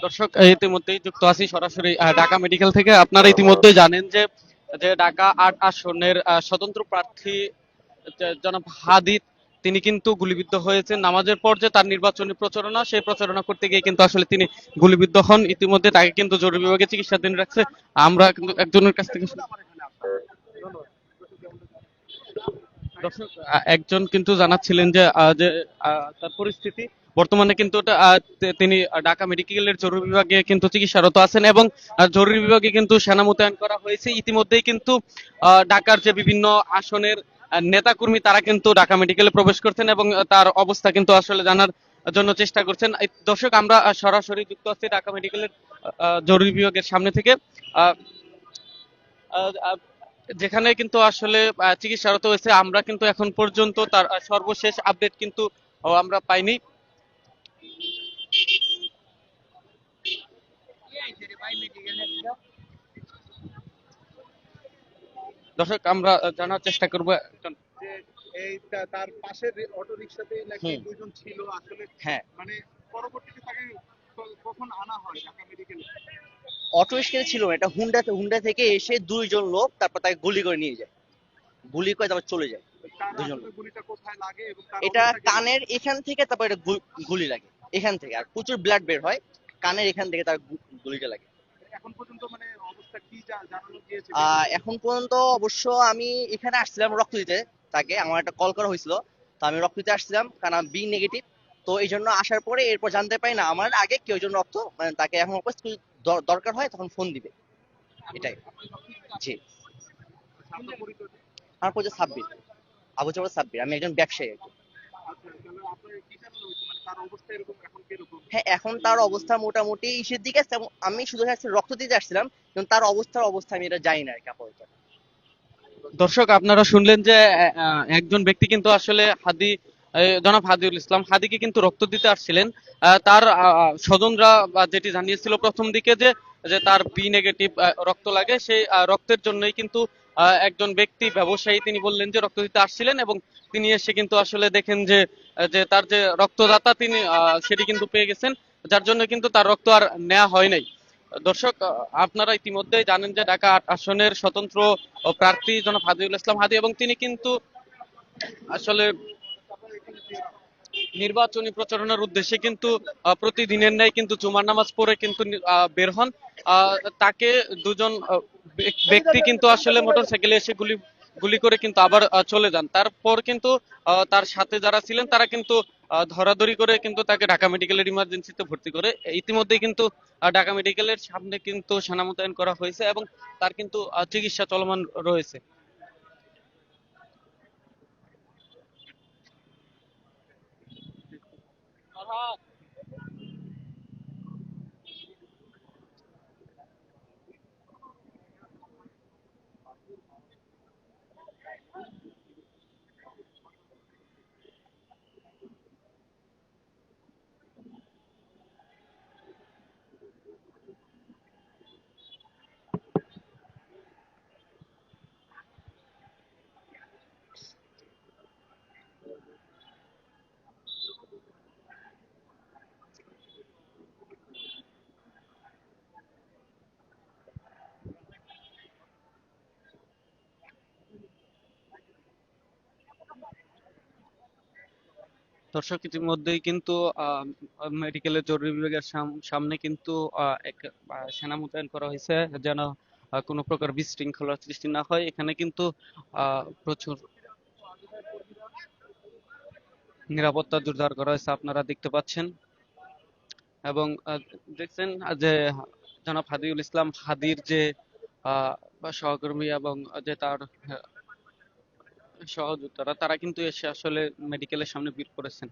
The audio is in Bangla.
দর্শক, ইতিমধ্যেই যুক্ত আছি সরাসরি ঢাকা মেডিকেল থেকে। আপনারা ইতিমধ্যেই জানেন যে যে ঢাকা ৮ আসনের স্বতন্ত্র প্রার্থী জনাব হাদি, তিনি কিন্তু গুলিবিদ্ধ হয়েছেন। নামাজের পর যে তার নির্বাচনী প্রচারণা, সেই প্রচারণা করতে গিয়ে কিন্তু আসলে তিনি গুলিবিদ্ধ হন। ইতিমধ্যে তাকে কিন্তু জরুরি বিভাগে চিকিৎসাধীন রাখছে। আমরা কিন্তু একজনের কাছ থেকে দর্শক, একজন কিন্তু জানাচ্ছিলেন যে তার পরিস্থিতি বর্তমানে কিন্তু তিনি ঢাকা মেডিকেলের জরুরি বিভাগে কিন্তু চিকিৎসারত আছেন, এবং জরুরি বিভাগে কিন্তু সেনা মোতায়েন করা হয়েছে। ইতিমধ্যেই কিন্তু ঢাকার যে বিভিন্ন আসনের নেতাকর্মী, তারা কিন্তু ঢাকা মেডিকেলে প্রবেশ করছেন এবং তার অবস্থা কিন্তু আসলে জানার জন্য চেষ্টা করছেন। দর্শক, আমরা সরাসরি যুক্ত আছি ঢাকা মেডিকেলের জরুরি বিভাগের সামনে থেকে। আহ, আহ, আহ, যেখানে কিন্তু আসলে চিকিৎসারত হয়েছে। আমরা কিন্তু এখন পর্যন্ত তার সর্বশেষ আপডেট কিন্তু আমরা পাইনি। দর্শক, আমরা জানার চেষ্টা করবো একজন। যে তার পাশের অটো রিক্সাতে নাকি হুম। দুজন ছিল আসলে, হ্যাঁ। মানে পরবর্তীতে তাকে কখন আনা হয় ঢাকা মেডিকেলে? অটো রিক্সাতে ছিল না, এটা হুন্ডা থেকে এসে দুইজন লোক তারপর তাকে গুলি করে নিয়ে যায়, গুলি করে তারপর চলে যায় তার দুজন আসলে লোক। গুলিটা কোথায় লাগে এবং তার এটা অবস্থা কিরকম? কানের এখান থেকে, তারপর এটা গুলি লাগে এখান থেকে, আর প্রচুর ব্লাড বের হয় কানের এখান থেকে, তার গুলিটা লাগে। এখন পর্যন্ত মানে অবস্থা কি জানানো গিয়েছে মেডিকেল? এখন পর্যন্ত অবশ্য আমি এখানে আসছিলাম রক্ত দিতে, তাকে আমার একটা কল করা হয়েছিল, তো আমি রক্ত দিতে আসছিলাম কারণ আমি বি নেগেটিভ। তো এই জন্য আসার পরে এরপর জানতে পারি না আমার আগে কেউ জন রক্ত, মানে তাকে এখন দরকার হয় তখন ফোন দিবে, এটাই। জি। আপনার পরিচয়? আমার পরিচয় সাব্বির, আবু চকর সাব্বির, আমি একজন ব্যবসায়ী আর কি। আচ্ছা, তাহলে আপনার কি জানানো হয়েছে, মানে তার অবস্থা এরকম এখন কিরকম? হ্যাঁ, এখন তার অবস্থা মোটামুটি ইসের দিকে আছে, আমি শুধু হচ্ছে রক্ত দিতে আসছিলাম, কিন্তু তার অবস্থা আমি এটা জানি না আর কি আপাতত। দর্শক, আপনারা শুনলেন যে একজন ব্যক্তি কিন্তু আসলে জনাব হাদিউল ইসলাম হাদিকে কিন্তু রক্ত দিতে আসছিলেন। তার স্বজনরা যেটি জানিয়েছিল প্রথম দিকে যে যে তার বি নেগেটিভ রক্ত লাগে, সেই রক্তের জন্যই কিন্তু একজন ব্যক্তি ব্যবসায়ী, তিনি বললেন যে রক্ত দিতে আসছিলেন, এবং তিনি এসে কিন্তু আসলে দেখেন যে যে তার যে রক্তদাতা, তিনি সেটি কিন্তু পেয়ে গেছেন, যার জন্য কিন্তু তার রক্ত আর নেওয়া হয় নাই। দর্শক, আপনারা ইতিমধ্যেই জানেন যে ঢাকা ৮ আসনের স্বতন্ত্র প্রার্থী জনাব হাদিউল ইসলাম হাদি, এবং তিনি কিন্তু আসলে নির্বাচনী প্রচারণার উদ্দেশ্যে কিন্তু প্রতিদিনের ন্যায় কিন্তু জুমার নামাজ পড়ে কিন্তু বের হন। তাকে দুজন ব্যক্তি কিন্তু আসলে মোটরসাইকেলে এসে গুলি গুলি করে কিন্তু আবার চলে যান। তারপর কিন্তু তার সাথে যারা ছিলেন, তারা কিন্তু ধরাধরি করে কিন্তু তাকে ঢাকা মেডিকেলের ইমার্জেন্সিতে ভর্তি করে। ইতিমধ্যেই কিন্তু ঢাকা মেডিকেলের সামনে কিন্তু সেনা মোতায়েন করা হয়েছে, এবং তার কিন্তু চিকিৎসা চলমান রয়েছে। দর্শক, ইতিমধ্যেই কিন্তু মেডিকেলের জরুরি বিভাগের সামনে কিন্তু এক সেনা মোতায়েন করা হয়েছে, যেন কোনো প্রকার বিশৃঙ্খলার সৃষ্টি না হয়। এখানে কিন্তু প্রচুর নিরাপত্তা জোরদার করা হয়েছে, আপনারা দেখতে পাচ্ছেন। এবং দেখছেন যে জনাব হাদিউল ইসলাম হাদির যে বা সহকর্মী এবং যে তার সহযোদ্ধারা, তারা কিন্তু এসে আসলে মেডিকেলের সামনে ভিড় করেছেন।